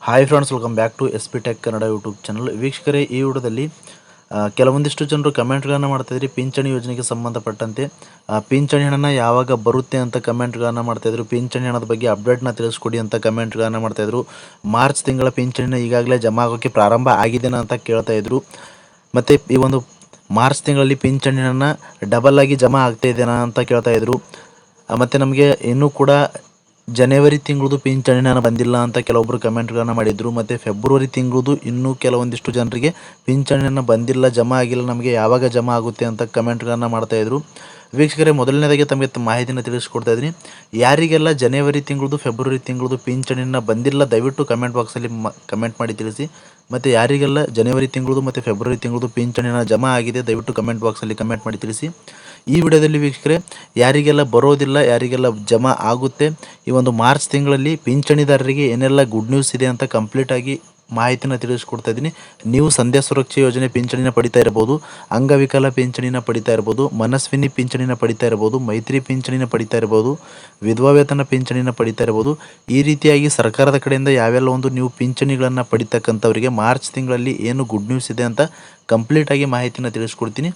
Hi friends, welcome back to S P tech Kannada YouTube channel. ವೀಕ್ಷಕರೇ, ಈ ವಿಡಿಯೋದಲ್ಲಿ ಕೆಲವೊಂದಿಷ್ಟು ಜನರು ಕಮೆಂಟ್ಗಳನ್ನು ಮಾಡ್ತಾಯಿದ್ರಿ. ಪಿಂಚಣಿ ಯೋಜನೆಗೆ ಸಂಬಂಧಪಟ್ಟಂತೆ ಪಿಂಚಣಿ ಹಣನ ಯಾವಾಗ ಬರುತ್ತೆ ಅಂತ ಕಮೆಂಟ್ಗಳನ್ನು ಮಾಡ್ತಾಯಿದ್ರು. ಪಿಂಚಣಿ ಹಣದ ಬಗ್ಗೆ ಅಪ್ಡೇಟ್ನ ತಿಳಿಸ್ಕೊಡಿ ಅಂತ ಕಮೆಂಟ್ಗಳನ್ನು ಮಾಡ್ತಾಯಿದ್ರು. ಮಾರ್ಚ್ ತಿಂಗಳ ಪಿಂಚಣಿನ ಈಗಾಗಲೇ ಜಮಾ ಆಗೋಕ್ಕೆ ಪ್ರಾರಂಭ ಆಗಿದೆನಾ ಅಂತ ಕೇಳ್ತಾಯಿದ್ರು. ಮತ್ತು ಈ ಒಂದು ಮಾರ್ಚ್ ತಿಂಗಳಲ್ಲಿ ಪಿಂಚಣಿ ಹಣ ಡಬಲ್ ಆಗಿ ಜಮಾ ಆಗ್ತಾ ಇದೆನಾ ಅಂತ ಕೇಳ್ತಾಯಿದ್ರು. ಮತ್ತು ನಮಗೆ ಇನ್ನೂ ಕೂಡ ಜನವರಿ ತಿಂಗಳದು ಪಿಂಚಣಿ ಹಣ ಬಂದಿಲ್ಲ ಅಂತ ಕೆಲವೊಬ್ಬರು ಕಮೆಂಟ್ಗಳನ್ನು ಮಾಡಿದರು. ಮತ್ತು ಫೆಬ್ರವರಿ ತಿಂಗಳದು ಇನ್ನೂ ಕೆಲವೊಂದಿಷ್ಟು ಜನರಿಗೆ ಪಿಂಚಣಿ ಹಣ ಬಂದಿಲ್ಲ, ಜಮಾ ಆಗಿಲ್ಲ, ನಮಗೆ ಯಾವಾಗ ಜಮಾ ಆಗುತ್ತೆ ಅಂತ ಕಮೆಂಟ್ಗಳನ್ನು ಮಾಡ್ತಾಯಿದ್ರು. ವೀಕ್ಷಕರೇ, ಮೊದಲನೇದಾಗಿ ತಮಗೆ ಮಾಹಿತಿನ ತಿಳಿಸ್ಕೊಡ್ತಾ ಇದ್ದೀನಿ. ಯಾರಿಗೆಲ್ಲ ಜನವರಿ ತಿಂಗಳದು ಫೆಬ್ರವರಿ ತಿಂಗಳದು ಪಿಂಚಣಿನ ಬಂದಿಲ್ಲ, ದಯವಿಟ್ಟು ಕಮೆಂಟ್ ಬಾಕ್ಸಲ್ಲಿ ಕಮೆಂಟ್ ಮಾಡಿ ತಿಳಿಸಿ. ಮತ್ತು ಯಾರಿಗೆಲ್ಲ ಜನವರಿ ತಿಂಗಳದು ಮತ್ತು ಫೆಬ್ರವರಿ ತಿಂಗಳದು ಪಿಂಚಣಿನ ಜಮಾ ಆಗಿದೆ, ದಯವಿಟ್ಟು ಕಮೆಂಟ್ ಬಾಕ್ಸಲ್ಲಿ ಕಮೆಂಟ್ ಮಾಡಿ ತಿಳಿಸಿ. ಈ ವಿಡಿಯೋದಲ್ಲಿ ವೀಕ್ಷಕರೇ, ಯಾರಿಗೆಲ್ಲ ಬರೋದಿಲ್ಲ, ಯಾರಿಗೆಲ್ಲ ಜಮಾ ಆಗುತ್ತೆ, ಈ ಒಂದು ಮಾರ್ಚ್ ತಿಂಗಳಲ್ಲಿ ಪಿಂಚಣಿದಾರರಿಗೆ ಏನೆಲ್ಲ ಗುಡ್ ನ್ಯೂಸ್ ಇದೆ ಅಂತ ಕಂಪ್ಲೀಟಾಗಿ ಮಾಹಿತಿನ ತಿಳಿಸ್ಕೊಡ್ತಾ ಇದ್ದೀನಿ. ನೀವು ಸಂಧ್ಯಾ ಸುರಕ್ಷಾ ಯೋಜನೆ ಪಿಂಚಣಿನ ಪಡಿತಾ ಇರ್ಬೋದು, ಅಂಗವಿಕಲ ಪಿಂಚಣಿನ ಪಡಿತಾ ಇರ್ಬೋದು, ಮನಸ್ವಿನಿ ಪಿಂಚಣಿನ ಪಡಿತಾ ಇರ್ಬೋದು, ಮೈತ್ರಿ ಪಿಂಚಣಿನ ಪಡಿತಾ ಇರ್ಬೋದು, ವಿಧವಾ ವೇತನ ಪಿಂಚಣಿನ ಪಡಿತಾ ಇರ್ಬೋದು. ಈ ರೀತಿಯಾಗಿ ಸರ್ಕಾರದ ಕಡೆಯಿಂದ ಯಾವೆಲ್ಲ ಒಂದು ನೀವು ಪಿಂಚಣಿಗಳನ್ನು ಪಡಿತಕ್ಕಂಥವರಿಗೆ ಮಾರ್ಚ್ ತಿಂಗಳಲ್ಲಿ ಏನು ಗುಡ್ ನ್ಯೂಸ್ ಇದೆ ಅಂತ ಕಂಪ್ಲೀಟಾಗಿ ಮಾಹಿತಿನ ತಿಳಿಸ್ಕೊಡ್ತೀನಿ.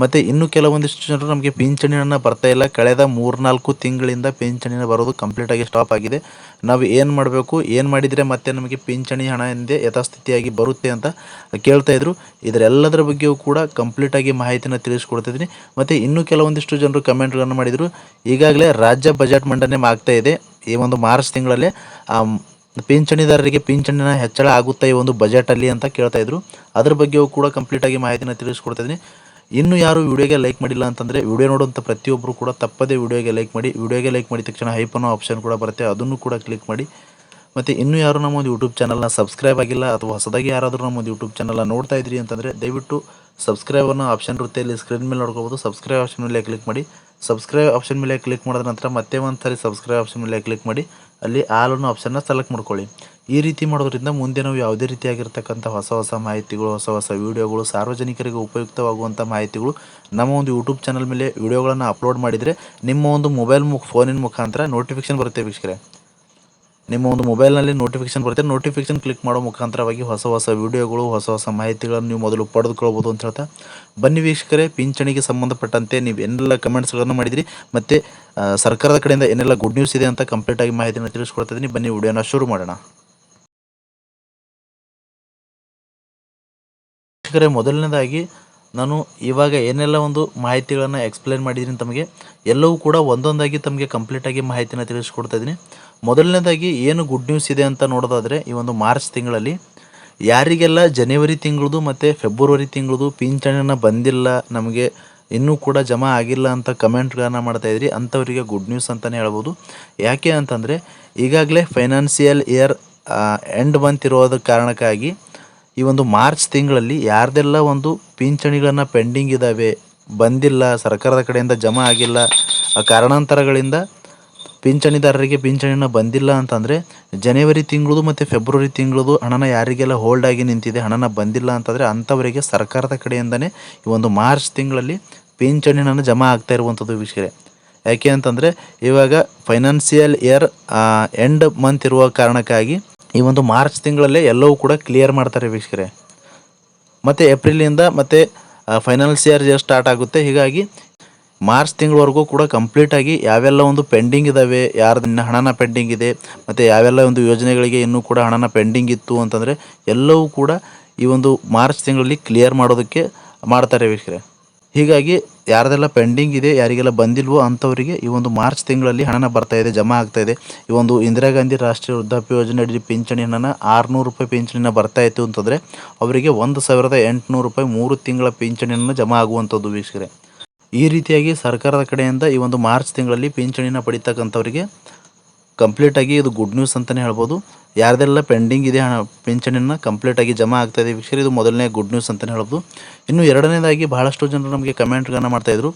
ಮತ್ತು ಇನ್ನೂ ಕೆಲವೊಂದಿಷ್ಟು ಜನರು ನಮಗೆ ಪಿಂಚಣಿ ಹಣ ಬರ್ತಾ ಇಲ್ಲ, ಕಳೆದ 3-4 ತಿಂಗಳಿಂದ ಪಿಂಚಣಿನ ಬರೋದು ಕಂಪ್ಲೀಟಾಗಿ ಸ್ಟಾಪ್ ಆಗಿದೆ, ನಾವು ಏನು ಮಾಡಬೇಕು, ಏನು ಮಾಡಿದರೆ ಮತ್ತೆ ನಮಗೆ ಪಿಂಚಣಿ ಹಣ ಎಂದೇ ಯಥಾಸ್ಥಿತಿಯಾಗಿ ಬರುತ್ತೆ ಅಂತ ಕೇಳ್ತಾಯಿದ್ರು. ಇದರೆಲ್ಲದರ ಬಗ್ಗೆಯೂ ಕೂಡ ಕಂಪ್ಲೀಟಾಗಿ ಮಾಹಿತಿನ ತಿಳಿಸ್ಕೊಡ್ತಿದ್ದೀನಿ. ಮತ್ತು ಇನ್ನೂ ಕೆಲವೊಂದಿಷ್ಟು ಜನರು ಕಮೆಂಟ್ಗಳನ್ನು ಮಾಡಿದರು. ಈಗಾಗಲೇ ರಾಜ್ಯ ಬಜೆಟ್ ಮಂಡನೆ ಆಗ್ತಾ ಇದೆ, ಈ ಒಂದು ಮಾರ್ಚ್ ತಿಂಗಳಲ್ಲಿ ಪಿಂಚಣಿದಾರರಿಗೆ ಪಿಂಚಣಿನ ಹೆಚ್ಚಳ ಆಗುತ್ತಾ ಈ ಒಂದು ಬಜೆಟಲ್ಲಿ ಅಂತ ಕೇಳ್ತಾಯಿದ್ರು. ಅದ್ರ ಬಗ್ಗೆಯೂ ಕೂಡ ಕಂಪ್ಲೀಟಾಗಿ ಮಾಹಿತಿನ ತಿಳಿಸ್ಕೊಡ್ತಿದ್ದೀನಿ. ಇನ್ನೂ ಯಾರು ವಿಡಿಯೋಗೆ ಲೈಕ್ ಮಾಡಿಲ್ಲ ಅಂತಂದರೆ ವಿಡಿಯೋ ನೋಡುವಂಥ ಪ್ರತಿಯೊಬ್ಬರು ಕೂಡ ತಪ್ಪದೇ ವಿಡಿಯೋಗೆ ಲೈಕ್ ಮಾಡಿ. ವಿಡಿಯೋಗೆ ಲೈಕ್ ಮಾಡಿದ ತಕ್ಷಣ ಹೈಪ್ ಅನ್ನೋ ಆಪ್ಷನ್ ಕೂಡ ಬರುತ್ತೆ, ಅದನ್ನು ಕೂಡ ಕ್ಲಿಕ್ ಮಾಡಿ. ಮತ್ತು ಇನ್ನೂ ಯಾರು ನಮ್ಮ ಒಂದು ಯೂಟ್ಯೂಬ್ ಚಾನಲ್ನ ಸಬ್ಸ್ಕ್ರೈಬ್ ಆಗಿಲ್ಲ ಅಥವಾ ಹೊಸದಾಗಿ ಯಾರಾದರೂ ನಮ್ಮ ಒಂದು ಯೂಟ್ಯೂಬ್ ಚಾನಲ್ನ ನೋಡ್ತಾ ಇದ್ರಿ ಅಂತಂದರೆ ದಯವಿಟ್ಟು ಸಬ್ಸ್ಕ್ರೈಬ್ ಅನ್ನೋ ಆಪ್ಷನ್ ಇರುತ್ತೆ, ಇಲ್ಲಿ ಸ್ಕ್ರೀನ್ ಮೇಲೆ ನೋಡ್ಕೋಬೋದು. ಸಬ್ಸ್ಕ್ರೈಬ್ ಆಪ್ಷನ್ ಮೇಲೆ ಕ್ಲಿಕ್ ಮಾಡಿ. ಸಬ್ಸ್ಕ್ರೈಬ್ ಆಪ್ಷನ್ ಮೇಲೆ ಕ್ಲಿಕ್ ಮಾಡಿದ ನಂತರ ಮತ್ತೆ ಒಂದು ಸಾರಿ ಸಬ್ಸ್ಕ್ರೈಬ್ ಆಪ್ಷನ್ ಮೇಲೆ ಕ್ಲಿಕ್ ಮಾಡಿ, ಅಲ್ಲಿ ಆಲ್ ಅನ್ನೋ ಆಪ್ಷನ್ನ ಸೆಲೆಕ್ಟ್ ಮಾಡ್ಕೊಳ್ಳಿ. ಈ ರೀತಿ ಮಾಡೋದ್ರಿಂದ ಮುಂದೆ ನಾವು ಯಾವುದೇ ರೀತಿಯಾಗಿರ್ತಕ್ಕಂಥ ಹೊಸ ಮಾಹಿತಿಗಳು, ಹೊಸ ವೀಡಿಯೋಗಳು, ಸಾರ್ವಜನಿಕರಿಗೆ ಉಪಯುಕ್ತವಾಗುವಂಥ ಮಾಹಿತಿಗಳು ನಮ್ಮ ಒಂದು ಯೂಟ್ಯೂಬ್ ಚಾನಲ್ ಮೇಲೆ ವೀಡಿಯೋಗಳನ್ನು ಅಪ್ಲೋಡ್ ಮಾಡಿದರೆ ನಿಮ್ಮ ಒಂದು ಫೋನಿನ ಮುಖಾಂತರ ನೋಟಿಫಿಕೇಶನ್ ಬರುತ್ತೆ ವೀಕ್ಷಕರೇ. ನಿಮ್ಮ ಒಂದು ಮೊಬೈಲ್ನಲ್ಲಿ ನೋಟಿಫಿಕೇಶನ್ ಬರುತ್ತೆ, ನೋಟಿಫಿಕೇಶನ್ ಕ್ಲಿಕ್ ಮಾಡೋ ಮುಖಾಂತರವಾಗಿ ಹೊಸ ವಿಡಿಯೋಗಳು, ಹೊಸ ಮಾಹಿತಿಗಳನ್ನು ನೀವು ಮೊದಲು ಪಡೆದುಕೊಳ್ಬೋದು ಅಂತ ಹೇಳ್ತಾ, ಬನ್ನಿ ವೀಕ್ಷಕರೇ, ಪಿಂಚಣಿಗೆ ಸಂಬಂಧಪಟ್ಟಂತೆ ನೀವು ಏನೆಲ್ಲ ಕಮೆಂಟ್ಸ್ಗಳನ್ನು ಮಾಡಿದಿರಿ ಮತ್ತು ಸರ್ಕಾರದ ಕಡೆಯಿಂದ ಏನೆಲ್ಲ ಗುಡ್ ನ್ಯೂಸ್ ಇದೆ ಅಂತ ಕಂಪ್ಲೀಟಾಗಿ ಮಾಹಿತಿಯನ್ನು ತಿಳಿಸ್ಕೊಡ್ತಾ ಇದ್ದೀನಿ. ಬನ್ನಿ ವಿಡಿಯೋನ ಶುರು ಮಾಡೋಣ. ವೀಕ್ಷಕರೇ, ಮೊದಲನೇದಾಗಿ ನಾನು ಇವಾಗ ಏನೆಲ್ಲ ಒಂದು ಮಾಹಿತಿಗಳನ್ನು ಎಕ್ಸ್ಪ್ಲೇನ್ ಮಾಡಿದ್ದೀನಿ ತಮಗೆ, ಎಲ್ಲವೂ ಕೂಡ ಒಂದೊಂದಾಗಿ ತಮಗೆ ಕಂಪ್ಲೀಟಾಗಿ ಮಾಹಿತಿನ ತಿಳಿಸ್ಕೊಡ್ತಾ ಇದ್ದೀನಿ. ಮೊದಲನೇದಾಗಿ ಏನು ಗುಡ್ ನ್ಯೂಸ್ ಇದೆ ಅಂತ ನೋಡೋದಾದರೆ, ಈ ಒಂದು ಮಾರ್ಚ್ ತಿಂಗಳಲ್ಲಿ ಯಾರಿಗೆಲ್ಲ ಜನವರಿ ತಿಂಗಳದು ಮತ್ತು ಫೆಬ್ರವರಿ ತಿಂಗಳದು ಪಿಂಚಣಿನ ಬಂದಿಲ್ಲ, ನಮಗೆ ಇನ್ನೂ ಕೂಡ ಜಮಾ ಆಗಿಲ್ಲ ಅಂತ ಕಮೆಂಟ್ಗಳನ್ನು ಮಾಡ್ತಾಯಿದ್ರಿ, ಅಂಥವರಿಗೆ ಗುಡ್ ನ್ಯೂಸ್ ಅಂತಲೇ ಹೇಳ್ಬೋದು. ಯಾಕೆ ಅಂತಂದರೆ, ಈಗಾಗಲೇ ಫೈನಾನ್ಸಿಯಲ್ ಇಯರ್ ಎಂಡ್ ಮಂತ್ ಇರೋದ ಕಾರಣಕ್ಕಾಗಿ ಈ ಒಂದು ಮಾರ್ಚ್ ತಿಂಗಳಲ್ಲಿ ಯಾರ್ದೆಲ್ಲ ಒಂದು ಪಿಂಚಣಿಗಳನ್ನು ಪೆಂಡಿಂಗ್ ಇದ್ದಾವೆ, ಬಂದಿಲ್ಲ, ಸರ್ಕಾರದ ಕಡೆಯಿಂದ ಜಮಾ ಆಗಿಲ್ಲ, ಕಾರಣಾಂತರಗಳಿಂದ ಪಿಂಚಣಿದಾರರಿಗೆ ಪಿಂಚಣಿನ ಬಂದಿಲ್ಲ ಅಂತಂದರೆ, ಜನವರಿ ತಿಂಗಳದು ಮತ್ತು ಫೆಬ್ರವರಿ ತಿಂಗಳದು ಹಣನ ಯಾರಿಗೆಲ್ಲ ಹೋಲ್ಡ್ ಆಗಿ ನಿಂತಿದೆ, ಹಣನ ಬಂದಿಲ್ಲ ಅಂತಂದರೆ ಅಂಥವರಿಗೆ ಸರ್ಕಾರದ ಕಡೆಯಿಂದನೇ ಈ ಒಂದು ಮಾರ್ಚ್ ತಿಂಗಳಲ್ಲಿ ಪಿಂಚಣಿ ಹಣ ಜಮಾ ಆಗ್ತಾ ಇರುವಂಥದ್ದು ವೀಕ್ಷಕರೇ. ಯಾಕೆ ಅಂತಂದರೆ, ಇವಾಗ ಫೈನಾನ್ಸಿಯಲ್ ಇಯರ್ ಎಂಡ್ ಮಂತ್ ಇರುವ ಕಾರಣಕ್ಕಾಗಿ ಈ ಒಂದು ಮಾರ್ಚ್ ತಿಂಗಳಲ್ಲೇ ಎಲ್ಲವೂ ಕೂಡ ಕ್ಲಿಯರ್ ಮಾಡ್ತಾರೆ ವೀಕ್ಷಕರೇ. ಮತ್ತು ಏಪ್ರಿಲಿಂದ ಮತ್ತು ಫೈನಾನ್ಸಿಯರ್ ಇಯರ್ ಸ್ಟಾರ್ಟ್ ಆಗುತ್ತೆ. ಹೀಗಾಗಿ ಮಾರ್ಚ್ ತಿಂಗಳವರೆಗೂ ಕೂಡ ಕಂಪ್ಲೀಟಾಗಿ ಯಾವೆಲ್ಲ ಒಂದು ಪೆಂಡಿಂಗ್ ಇದ್ದಾವೆ, ಯಾರ್ದು ಹಣನ ಪೆಂಡಿಂಗ್ ಇದೆ, ಮತ್ತು ಯಾವೆಲ್ಲ ಒಂದು ಯೋಜನೆಗಳಿಗೆ ಇನ್ನೂ ಕೂಡ ಹಣನ ಪೆಂಡಿಂಗ್ ಇತ್ತು ಅಂತಂದರೆ ಎಲ್ಲವೂ ಕೂಡ ಈ ಒಂದು ಮಾರ್ಚ್ ತಿಂಗಳಲ್ಲಿ ಕ್ಲಿಯರ್ ಮಾಡೋದಕ್ಕೆ ಮಾಡ್ತಾರೆ ವೀಕ್ಷಕರೇ. ಹೀಗಾಗಿ ಯಾರ್ದೆಲ್ಲ ಪೆಂಡಿಂಗ್ ಇದೆ, ಯಾರಿಗೆಲ್ಲ ಬಂದಿಲ್ವೋ ಅಂಥವರಿಗೆ ಈ ಒಂದು ಮಾರ್ಚ್ ತಿಂಗಳಲ್ಲಿ ಹಣನ ಬರ್ತಾಯಿದೆ, ಜಮಾ ಆಗ್ತಾಯಿದೆ. ಈ ಒಂದು ಇಂದಿರಾ ಗಾಂಧಿ ರಾಷ್ಟ್ರೀಯ ವೃದ್ಧಾಪ್ಯ ಯೋಜನೆ ಅಡಿ ಪಿಂಚಣಿ ಹಣನ 600 ರೂಪಾಯಿ ಪಿಂಚಣಿನ ಬರ್ತಾಯಿತ್ತು ಅಂತಂದರೆ ಅವರಿಗೆ 1800 ರೂಪಾಯಿ 3 ತಿಂಗಳ ಪಿಂಚಣಿಯನ್ನು ಜಮಾ ಆಗುವಂಥದ್ದು ವೀಕ್ಷಕರೇ. ಈ ರೀತಿಯಾಗಿ ಸರ್ಕಾರದ ಕಡೆಯಿಂದ ಈ ಒಂದು ಮಾರ್ಚ್ ತಿಂಗಳಲ್ಲಿ ಪಿಂಚಣಿನ ಪಡಿತಕ್ಕಂಥವರಿಗೆ ಕಂಪ್ಲೀಟಾಗಿ ಇದು ಗುಡ್ ನ್ಯೂಸ್ ಅಂತಲೇ ಹೇಳ್ಬೋದು. ಯಾರ್ದೆಲ್ಲ ಪೆಂಡಿಂಗ್ ಇದೆ ಪಿಂಚಣಿನ ಕಂಪ್ಲೀಟಾಗಿ ಜಮಾ ಆಗ್ತಾಯಿದೆ ವೀಕ್ಷಕರೇ, ಇದು ಮೊದಲನೇ ಗುಡ್ ನ್ಯೂಸ್ ಅಂತಲೇ ಹೇಳ್ಬೋದು. ಇನ್ನು ಎರಡನೇದಾಗಿ ಬಹಳಷ್ಟು ಜನರು ನಮಗೆ ಕಮೆಂಟ್ಗಳನ್ನು ಮಾಡ್ತಾಯಿದ್ರು,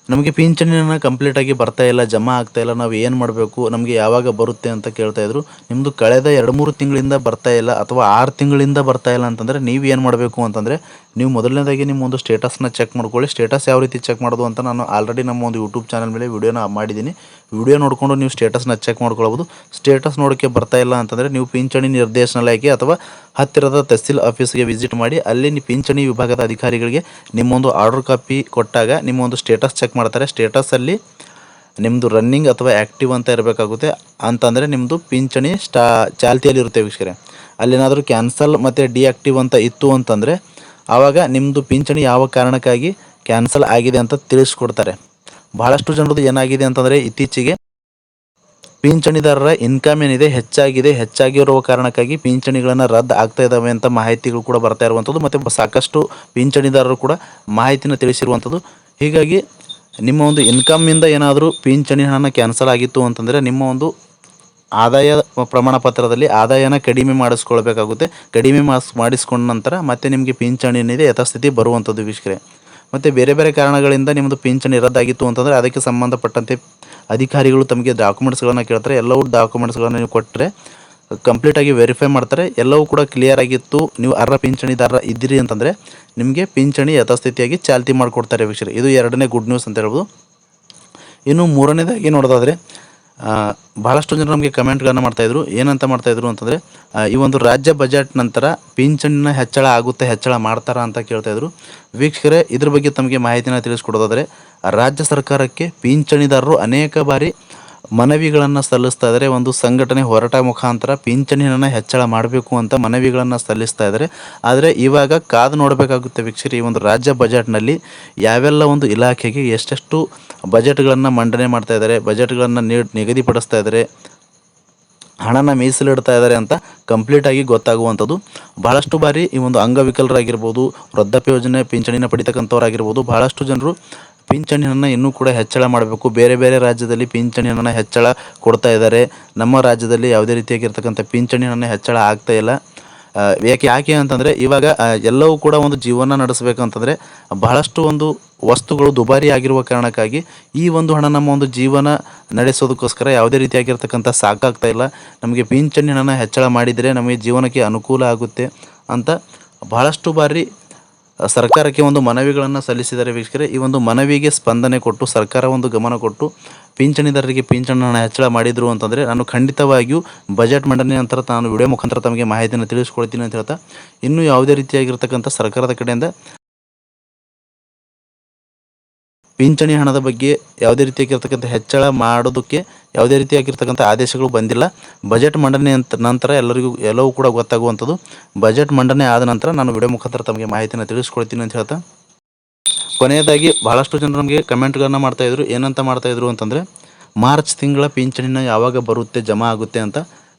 ನಮಗೆ ಪಿಂಚಣಿನ ಕಂಪ್ಲೀಟಾಗಿ ಬರ್ತಾ ಇಲ್ಲ, ಜಮಾ ಆಗ್ತಾಯಿಲ್ಲ, ನಾವು ಏನು ಮಾಡಬೇಕು, ನಮಗೆ ಯಾವಾಗ ಬರುತ್ತೆ ಅಂತ ಕೇಳ್ತಾಯಿದ್ರು. ನಿಮ್ಮದು ಕಳೆದ 2-3 ತಿಂಗಳಿಂದ ಬರ್ತಾ ಇಲ್ಲ ಅಥವಾ 6 ತಿಂಗಳಿಂದ ಬರ್ತಾ ಇಲ್ಲ ಅಂತಂದರೆ ನೀವು ಏನು ಮಾಡಬೇಕು ಅಂತಂದರೆ, ನೀವು ಮೊದಲನೇದಾಗಿ ನಿಮ್ಮ ಒಂದು ಸ್ಟೇಟಸ್ನ ಚೆಕ್ ಮಾಡ್ಕೊಳ್ಳಿ. ಸ್ಟೇಟಸ್ ಯಾವ ರೀತಿ ಚೆಕ್ ಮಾಡೋದು ಅಂತ ನಾನು ಆಲ್ರೆಡಿ ನಮ್ಮ ಒಂದು ಯೂಟ್ಯೂಬ್ ಚಾನಲ್ ಮೇಲೆ ವಿಡಿಯೋನ ಮಾಡಿದ್ದೀನಿ, ವಿಡಿಯೋ ನೋಡಿಕೊಂಡು ನೀವು ಸ್ಟೇಟಸ್ನ ಚೆಕ್ ಮಾಡ್ಕೊಳ್ಬೋದು. ಸ್ಟೇಟಸ್ ನೋಡೋಕ್ಕೆ ಬರ್ತಾ ಇಲ್ಲ ಅಂತಂದರೆ ನೀವು ಪಿಂಚಣಿ ನಿರ್ದೇಶನಾಲಯಕ್ಕೆ ಅಥವಾ ಹತ್ತಿರದ ತಹಸೀಲ್ ಆಫೀಸ್ಗೆ ವಿಸಿಟ್ ಮಾಡಿ ಅಲ್ಲಿ ಪಿಂಚಣಿ ವಿಭಾಗದ ಅಧಿಕಾರಿಗಳಿಗೆ ನಿಮ್ಮೊಂದು ಆರ್ಡರ್ ಕಾಪಿ ಕೊಟ್ಟಾಗ ನಿಮ್ಮೊಂದು ಸ್ಟೇಟಸ್ ಚೆಕ್ ಮಾಡ್ತಾರೆ. ಸ್ಟೇಟಸಲ್ಲಿ ನಿಮ್ಮದು ರನ್ನಿಂಗ್ ಅಥವಾ ಆ್ಯಕ್ಟಿವ್ ಅಂತ ಇರಬೇಕಾಗುತ್ತೆ. ಅಂತಂದರೆ ನಿಮ್ಮದು ಪಿಂಚಣಿ ಚಾಲ್ತಿಯಲ್ಲಿರುತ್ತೆ ವೀಕ್ಷಕರೇ. ಅಲ್ಲೇನಾದರೂ ಕ್ಯಾನ್ಸಲ್ ಮತ್ತು ಡಿಆಕ್ಟಿವ್ ಅಂತ ಇತ್ತು ಅಂತಂದರೆ ಆವಾಗ ನಿಮ್ಮದು ಪಿಂಚಣಿ ಯಾವ ಕಾರಣಕ್ಕಾಗಿ ಕ್ಯಾನ್ಸಲ್ ಆಗಿದೆ ಅಂತ ತಿಳಿಸ್ಕೊಡ್ತಾರೆ. ಬಹಳಷ್ಟು ಜನರದ್ದು ಏನಾಗಿದೆ ಅಂತಂದರೆ ಇತ್ತೀಚೆಗೆ ಪಿಂಚಣಿದಾರರ ಇನ್ಕಮ್ ಏನಿದೆ ಹೆಚ್ಚಾಗಿರುವ ಕಾರಣಕ್ಕಾಗಿ ಪಿಂಚಣಿಗಳನ್ನು ರದ್ದು ಆಗ್ತಾ ಇದ್ದಾವೆ ಅಂತ ಮಾಹಿತಿಗಳು ಕೂಡ ಬರ್ತಾ ಇರುವಂಥದ್ದು ಮತ್ತು ಸಾಕಷ್ಟು ಪಿಂಚಣಿದಾರರು ಕೂಡ ಮಾಹಿತಿನ ತಿಳಿಸಿರುವಂಥದ್ದು. ಹೀಗಾಗಿ ನಿಮ್ಮ ಒಂದು ಇನ್ಕಮ್ಮಿಂದ ಏನಾದರೂ ಪಿಂಚಣಿ ಹಣ ಕ್ಯಾನ್ಸಲ್ ಆಗಿತ್ತು ಅಂತಂದರೆ ನಿಮ್ಮ ಒಂದು ಆದಾಯ ಪ್ರಮಾಣ ಪತ್ರದಲ್ಲಿ ಆದಾಯನ ಕಡಿಮೆ ಮಾಡಿಸ್ಕೊಳ್ಬೇಕಾಗುತ್ತೆ. ಕಡಿಮೆ ಮಾಡಿಸ್ಕೊಂಡ ನಂತರ ಮತ್ತೆ ನಿಮಗೆ ಪಿಂಚಣಿ ಏನಿದೆ ಯಥಾಸ್ಥಿತಿ ಬರುವಂಥದ್ದು ವೀಕ್ಷಕರೇ. ಮತ್ತು ಬೇರೆ ಬೇರೆ ಕಾರಣಗಳಿಂದ ನಿಮ್ಮದು ಪಿಂಚಣಿ ರದ್ದಾಗಿತ್ತು ಅಂತಂದರೆ ಅದಕ್ಕೆ ಸಂಬಂಧಪಟ್ಟಂತೆ ಅಧಿಕಾರಿಗಳು ತಮಗೆ ಡಾಕ್ಯುಮೆಂಟ್ಸ್ಗಳನ್ನು ಕೇಳ್ತಾರೆ. ಎಲ್ಲವೂ ಡಾಕ್ಯುಮೆಂಟ್ಸ್ಗಳನ್ನು ನೀವು ಕೊಟ್ಟರೆ ಕಂಪ್ಲೀಟಾಗಿ ವೆರಿಫೈ ಮಾಡ್ತಾರೆ. ಎಲ್ಲವೂ ಕೂಡ ಕ್ಲಿಯರ್ ಆಗಿತ್ತು, ನೀವು ಅರ್ಹ ಪಿಂಚಣಿದಾರ ಇದ್ದೀರಿ ಅಂತಂದರೆ ನಿಮಗೆ ಪಿಂಚಣಿ ಯಥಾಸ್ಥಿತಿಯಾಗಿ ಚಾಲ್ತಿ ಮಾಡಿಕೊಡ್ತಾರೆ ವೀಕ್ಷಕರೇ. ಇದು ಎರಡನೇ ಗುಡ್ ನ್ಯೂಸ್ ಅಂತ ಹೇಳ್ಬೋದು. ಇನ್ನು ಮೂರನೇದಾಗಿ ನೋಡೋದಾದರೆ ಭಾಳಷ್ಟು ಜನರು ನಮಗೆ ಕಮೆಂಟ್ಗಳನ್ನು ಮಾಡ್ತಾಯಿದ್ರು. ಏನಂತ ಮಾಡ್ತಾಯಿದ್ರು ಅಂತಂದರೆ ಈ ಒಂದು ರಾಜ್ಯ ಬಜೆಟ್ ನಂತರ ಪಿಂಚಣಿನ ಹೆಚ್ಚಳ ಮಾಡ್ತಾರಾ ಅಂತ ಕೇಳ್ತಾಯಿದ್ರು. ವೀಕ್ಷಕರೇ, ಇದ್ರ ಬಗ್ಗೆ ತಮಗೆ ಮಾಹಿತಿನ ತಿಳಿಸ್ಕೊಡೋದಾದರೆ ರಾಜ್ಯ ಸರ್ಕಾರಕ್ಕೆ ಪಿಂಚಣಿದಾರರು ಅನೇಕ ಬಾರಿ ಮನವಿಗಳನ್ನು ಸಲ್ಲಿಸ್ತಾ ಇದ್ದಾರೆ. ಒಂದು ಸಂಘಟನೆ ಹೋರಾಟ ಮುಖಾಂತರ ಪಿಂಚಣಿಯನ್ನು ಹೆಚ್ಚಳ ಮಾಡಬೇಕು ಅಂತ ಮನವಿಗಳನ್ನು ಸಲ್ಲಿಸ್ತಾ ಇದ್ದಾರೆ. ಆದರೆ ಇವಾಗ ಕಾದು ನೋಡಬೇಕಾಗುತ್ತೆ ವೀಕ್ಷಕರು, ಈ ಒಂದು ರಾಜ್ಯ ಬಜೆಟ್ನಲ್ಲಿ ಯಾವೆಲ್ಲ ಒಂದು ಇಲಾಖೆಗೆ ಎಷ್ಟೆಷ್ಟು ಬಜೆಟ್ಗಳನ್ನು ಮಂಡನೆ ಮಾಡ್ತಾ ಇದ್ದಾರೆ, ಬಜೆಟ್ಗಳನ್ನು ನಿಗದಿಪಡಿಸ್ತಾ ಇದ್ದಾರೆ, ಹಣನ ಮೀಸಲಿಡ್ತಾ ಇದ್ದಾರೆ ಅಂತ ಕಂಪ್ಲೀಟಾಗಿ ಗೊತ್ತಾಗುವಂಥದ್ದು. ಭಾಳಷ್ಟು ಬಾರಿ ಈ ಒಂದು ಅಂಗವಿಕಲರಾಗಿರ್ಬೋದು, ವೃದ್ಧಾಪ್ಯ ಯೋಜನೆ ಪಿಂಚಣಿನ ಪಡಿತಕ್ಕಂಥವ್ರಾಗಿರ್ಬೋದು, ಭಾಳಷ್ಟು ಜನರು ಪಿಂಚಣಿಯನ್ನು ಇನ್ನೂ ಕೂಡ ಹೆಚ್ಚಳ ಮಾಡಬೇಕು, ಬೇರೆ ಬೇರೆ ರಾಜ್ಯದಲ್ಲಿ ಪಿಂಚಣಿಯನ್ನು ಹೆಚ್ಚಳ ಕೊಡ್ತಾ ಇದ್ದಾರೆ, ನಮ್ಮ ರಾಜ್ಯದಲ್ಲಿ ಯಾವುದೇ ರೀತಿಯಾಗಿರ್ತಕ್ಕಂಥ ಪಿಂಚಣಿಯನ್ನು ಹೆಚ್ಚಳ ಆಗ್ತಾ ಇಲ್ಲ. ಯಾಕೆ ಅಂತಂದರೆ ಇವಾಗ ಎಲ್ಲವೂ ಕೂಡ ಒಂದು ಜೀವನ ನಡೆಸಬೇಕಂತಂದರೆ ಬಹಳಷ್ಟು ಒಂದು ವಸ್ತುಗಳು ದುಬಾರಿ ಆಗಿರುವ ಕಾರಣಕ್ಕಾಗಿ ಈ ಒಂದು ಹಣ ನಮ್ಮ ಒಂದು ಜೀವನ ನಡೆಸೋದಕ್ಕೋಸ್ಕರ ಯಾವುದೇ ರೀತಿಯಾಗಿರ್ತಕ್ಕಂಥ ಸಾಕಾಗ್ತಾ ಇಲ್ಲ. ನಮಗೆ ಪಿಂಚಣಿ ಹಣನ ಹೆಚ್ಚಳ ಮಾಡಿದರೆ ನಮಗೆ ಜೀವನಕ್ಕೆ ಅನುಕೂಲ ಆಗುತ್ತೆ ಅಂತ ಬಹಳಷ್ಟು ಬಾರಿ ಸರ್ಕಾರಕ್ಕೆ ಒಂದು ಮನವಿಗಳನ್ನು ಸಲ್ಲಿಸಿದ್ದಾರೆ ವೀಕ್ಷಕರೇ. ಈ ಒಂದು ಮನವಿಗೆ ಸ್ಪಂದನೆ ಕೊಟ್ಟು ಸರ್ಕಾರ ಒಂದು ಗಮನ ಕೊಟ್ಟು ಪಿಂಚಣಿದಾರರಿಗೆ ಪಿಂಚಣಿ ಹಣ ಹೆಚ್ಚಳ ಮಾಡಿದರು ಅಂತಂದರೆ ನಾನು ಖಂಡಿತವಾಗಿಯೂ ಬಜೆಟ್ ಮಂಡನೆ ನಂತರ ನಾನು ವಿಡಿಯೋ ಮುಖಾಂತರ ತಮಗೆ ಮಾಹಿತಿಯನ್ನು ತಿಳಿಸ್ಕೊಡ್ತೀನಿ ಅಂತ ಹೇಳ್ತಾ, ಇನ್ನೂ ಯಾವುದೇ ರೀತಿಯಾಗಿರ್ತಕ್ಕಂಥ ಸರ್ಕಾರದ ಕಡೆಯಿಂದ ಪಿಂಚಣಿ ಹಣದ ಬಗ್ಗೆ ಯಾವುದೇ ರೀತಿಯಾಗಿರ್ತಕ್ಕಂಥ ಹೆಚ್ಚಳ ಮಾಡೋದಕ್ಕೆ ಯಾವುದೇ ರೀತಿಯಾಗಿರ್ತಕ್ಕಂಥ ಆದೇಶಗಳು ಬಂದಿಲ್ಲ. ಬಜೆಟ್ ಮಂಡನೆ ನಂತರ ಎಲ್ಲವೂ ಕೂಡ ಗೊತ್ತಾಗುವಂಥದ್ದು. ಬಜೆಟ್ ಮಂಡನೆ ಆದ ನಂತರ ನಾನು ವಿಡಿಯೋ ಮುಖಾಂತರ ತಮಗೆ ಮಾಹಿತಿಯನ್ನು ತಿಳಿಸ್ಕೊಡ್ತೀನಿ ಅಂತ ಹೇಳ್ತಾ, ಕೊನೆಯದಾಗಿ ಭಾಳಷ್ಟು ಜನರು ನಮಗೆ ಕಮೆಂಟ್ಗಳನ್ನು ಮಾಡ್ತಾಯಿದ್ರು. ಏನಂತ ಮಾಡ್ತಾಯಿದ್ರು ಅಂತಂದರೆ ಮಾರ್ಚ್ ತಿಂಗಳ ಪಿಂಚಣಿನ ಯಾವಾಗ ಬರುತ್ತೆ, ಜಮಾ ಆಗುತ್ತೆ ಅಂತ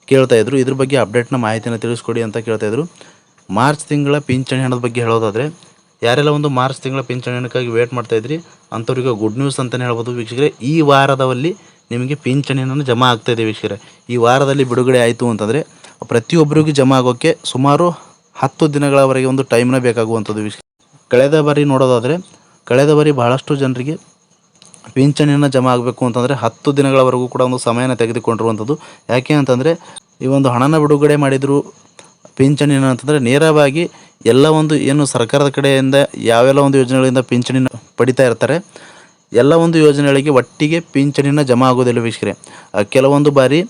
ಕೇಳ್ತಾಯಿದ್ರು. ಇದ್ರ ಬಗ್ಗೆ ಅಪ್ಡೇಟ್ನ ಮಾಹಿತಿಯನ್ನು ತಿಳಿಸ್ಕೊಡಿ ಅಂತ ಕೇಳ್ತಾಯಿದ್ರು. ಮಾರ್ಚ್ ತಿಂಗಳ ಪಿಂಚಣಿ ಹಣದ ಬಗ್ಗೆ ಹೇಳೋದಾದರೆ ಯಾರೆಲ್ಲ ಒಂದು ಮಾರ್ಚ್ ತಿಂಗಳ ಪಿಂಚಣಿ ಹಣಕ್ಕಾಗಿ ವೇಟ್ ಮಾಡ್ತಾಯಿದ್ರಿ ಅಂಥವ್ರಿಗೆ ಗುಡ್ ನ್ಯೂಸ್ ಅಂತಲೇ ಹೇಳ್ಬೋದು ವೀಕ್ಷಕರೇ. ಈ ವಾರದಲ್ಲಿ ನಿಮಗೆ ಪಿಂಚಣಿ ಹಣ ಜಮಾ ಆಗ್ತಾಯಿದೆ ವೀಕ್ಷಕರೇ. ಈ ವಾರದಲ್ಲಿ ಬಿಡುಗಡೆ ಆಯಿತು ಅಂತಂದರೆ ಪ್ರತಿಯೊಬ್ಬರಿಗೂ ಜಮಾ ಆಗೋಕ್ಕೆ ಸುಮಾರು 10 ದಿನಗಳವರೆಗೆ ಒಂದು ಟೈಮ್ನ ಬೇಕಾಗುವಂಥದ್ದು ವೀಕ್ಷಕರೇ. ಕಳೆದ ಬಾರಿ ಬಹಳಷ್ಟು ಜನರಿಗೆ ಪಿಂಚಣಿಯನ್ನು ಜಮಾ ಆಗಬೇಕು ಅಂತಂದರೆ 10 ದಿನಗಳವರೆಗೂ ಕೂಡ ಒಂದು ಸಮಯನ ತೆಗೆದುಕೊಂಡಿರುವಂಥದ್ದು. ಯಾಕೆ ಅಂತಂದರೆ ಈ ಒಂದು ಹಣನ ಬಿಡುಗಡೆ ಮಾಡಿದರು ಪಿಂಚಣಿನ ಅಂತಂದರೆ ನೇರವಾಗಿ ಎಲ್ಲ ಒಂದು ಏನು ಸರ್ಕಾರದ ಕಡೆಯಿಂದ ಯಾವೆಲ್ಲ ಒಂದು ಯೋಜನೆಗಳಿಂದ ಪಿಂಚಣಿನ ಪಡಿತಾ ಇರ್ತಾರೆ ಎಲ್ಲ ಒಂದು ಯೋಜನೆಗಳಿಗೆ ಒಟ್ಟಿಗೆ ಪಿಂಚಣಿನ ಜಮಾ ಆಗೋದಿಲ್ಲ ವೀಕ್ಷಕರೇ. ಕೆಲವೊಂದು ಬಾರಿ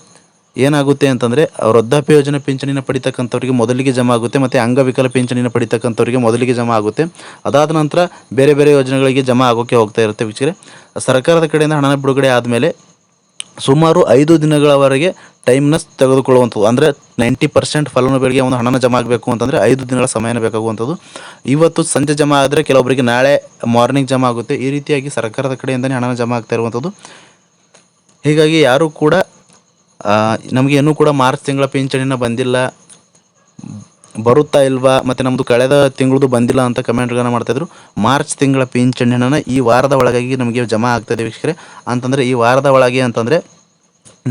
ಏನಾಗುತ್ತೆ ಅಂತಂದರೆ ವೃದ್ಧಾಪ್ಯ ಯೋಜನೆ ಪಿಂಚಣಿನ ಪಡಿತಕ್ಕಂಥವ್ರಿಗೆ ಮೊದಲಿಗೆ ಜಮಾ ಆಗುತ್ತೆ ಮತ್ತು ಅಂಗವಿಕಲ ಪಿಂಚಣಿನ ಪಡಿತಕ್ಕಂಥವ್ರಿಗೆ ಮೊದಲಿಗೆ ಜಮಾ ಆಗುತ್ತೆ. ಅದಾದ ನಂತರ ಬೇರೆ ಬೇರೆ ಯೋಜನೆಗಳಿಗೆ ಜಮಾ ಆಗೋಕ್ಕೆ ಹೋಗ್ತಾ ಇರುತ್ತೆ ವೀಕ್ಷಕರೇ. ಸರ್ಕಾರದ ಕಡೆಯಿಂದ ಹಣನ ಬಿಡುಗಡೆ ಆದಮೇಲೆ ಸುಮಾರು 5 ದಿನಗಳವರೆಗೆ ಟೈಮ್ನ ತೆಗೆದುಕೊಳ್ಳುವಂಥದ್ದು. ಅಂದರೆ 90% ಫಲಾನುಭವಿಗಳಿಗೆ ಒಂದು ಹಣನ ಜಮಾ ಆಗಬೇಕು ಅಂತಂದರೆ 5 ದಿನಗಳ ಸಮಯನ ಬೇಕಾಗುವಂಥದ್ದು. ಇವತ್ತು ಸಂಜೆ ಜಮಾ ಆದರೆ ಕೆಲವೊಬ್ಬರಿಗೆ ನಾಳೆ ಮಾರ್ನಿಂಗ್ ಜಮಾ ಆಗುತ್ತೆ. ಈ ರೀತಿಯಾಗಿ ಸರ್ಕಾರದ ಕಡೆಯಿಂದಲೇ ಹಣನ ಜಮಾ ಆಗ್ತಾ ಇರುವಂಥದ್ದು. ಹೀಗಾಗಿ ಯಾರೂ ಕೂಡ ನಮಗೆ ಇನ್ನೂ ಕೂಡ ಮಾರ್ಚ್ ತಿಂಗಳ ಪಿಂಚಣಿನ ಬಂದಿಲ್ಲ, ಬರುತ್ತಾ ಇಲ್ವಾ, ಮತ್ತು ನಮ್ಮದು ಕಳೆದ ತಿಂಗಳದು ಬಂದಿಲ್ಲ ಅಂತ ಕಮೆಂಟ್ಗಳನ್ನು ಮಾಡ್ತಾಯಿದ್ರು. ಮಾರ್ಚ್ ತಿಂಗಳ ಪಿಂಚಣಿ ಹಣನ ಈ ವಾರದ ಒಳಗಾಗಿ ನಮಗೆ ಜಮಾ ಆಗ್ತಾಯಿದೆ ವೀಕ್ಷಕರೇ. ಅಂತಂದರೆ ಈ ವಾರದ ಒಳಗೆ ಅಂತಂದರೆ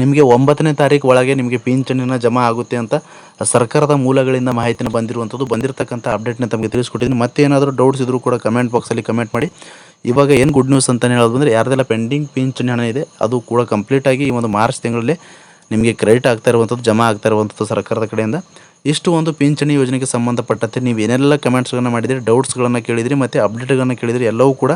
ನಿಮಗೆ 9ನೇ ತಾರೀಕು ಒಳಗೆ ನಿಮಗೆ ಪಿಂಚಣಿನ ಜಮಾ ಆಗುತ್ತೆ ಅಂತ ಸರ್ಕಾರದ ಮೂಲಗಳಿಂದ ಮಾಹಿತಿನ ಬಂದಿರುವಂಥದ್ದು. ಬಂದಿರತಕ್ಕಂಥ ಅಪ್ಡೇಟ್ನ ತಮಗೆ ತಿಳಿಸ್ಕೊಟ್ಟಿದ್ದೀನಿ. ಮತ್ತೆ ಏನಾದರೂ ಡೌಟ್ಸ್ ಇದ್ದರೂ ಕೂಡ ಕಮೆಂಟ್ ಬಾಕ್ಸಲ್ಲಿ ಕಮೆಂಟ್ ಮಾಡಿ. ಇವಾಗ ಏನು ಗುಡ್ ನ್ಯೂಸ್ ಅಂತಲೇ ಹೇಳೋದು ಅಂದರೆ ಯಾರ್ದೆಲ್ಲ ಪೆಂಡಿಂಗ್ ಪಿಂಚಣಿ ಹಣ ಇದೆ ಅದು ಕೂಡ ಕಂಪ್ಲೀಟಾಗಿ ಈ ಒಂದು ಮಾರ್ಚ್ ತಿಂಗಳಲ್ಲಿ ನಿಮಗೆ ಕ್ರೆಡಿಟ್ ಆಗ್ತಾ ಇರುವಂಥದ್ದು, ಜಮಾ ಆಗ್ತಾ ಇರುವಂಥದ್ದು ಸರ್ಕಾರದ ಕಡೆಯಿಂದ. ಇಷ್ಟು ಒಂದು ಪಿಂಚಣಿ ಯೋಜನೆಗೆ ಸಂಬಂಧಪಟ್ಟಂತೆ ನೀವು ಏನೆಲ್ಲ ಕಮೆಂಟ್ಸ್ಗಳನ್ನು ಮಾಡಿದಿರಿ, ಡೌಟ್ಸ್ಗಳನ್ನು ಕೇಳಿದಿರಿ ಮತ್ತು ಅಪ್ಡೇಟ್ಗಳನ್ನು ಕೇಳಿದಿರಿ, ಎಲ್ಲವೂ ಕೂಡ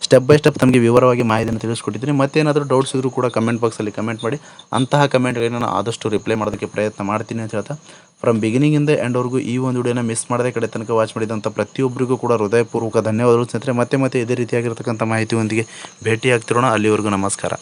ಸ್ಟೆಪ್ ಬೈ ಸ್ಟೆಪ್ ತಮಗೆ ವಿವರವಾಗಿ ಮಾಹಿತಿಯನ್ನು ತಿಳಿಸ್ಕೊಟ್ಟಿದ್ದೀನಿ. ಮತ್ತೇನಾದರೂ ಡೌಟ್ಸ್ ಇದ್ದರೂ ಕೂಡ ಕಮೆಂಟ್ ಬಾಕ್ಸಲ್ಲಿ ಕಮೆಂಟ್ ಮಾಡಿ. ಅಂತಹ ಕಮೆಂಟ್ಗಳಿಗೆ ನಾನು ಆದಷ್ಟು ರಿಪ್ಲೈ ಮಾಡೋದಕ್ಕೆ ಪ್ರಯತ್ನ ಮಾಡ್ತೀನಿ ಅಂತ ಹೇಳ್ತಾ, ಫ್ರಮ್ ಬಿಗಿನಿಂಗಿಂದ ಎಂಡ್ವರೆಗೂ ಈ ಒಂದು ವಿಡಿಯೋನ ಮಿಸ್ ಮಾಡದೆ ಕಡೆ ತನಕ ವಾಚ್ ಮಾಡಿದಂಥ ಪ್ರತಿಯೊಬ್ಬರಿಗೂ ಕೂಡ ಹೃದಯಪೂರ್ವಕ ಧನ್ಯವಾದಗಳು ಸ್ನೇಹಿತರೆ. ಮತ್ತೆ ಇದೇ ರೀತಿಯಾಗಿರ್ತಕ್ಕಂಥ ಮಾಹಿತಿಯೊಂದಿಗೆ ಭೇಟಿ ಆಗ್ತಿರೋಣ. ಅಲ್ಲಿವರೆಗೂ ನಮಸ್ಕಾರ.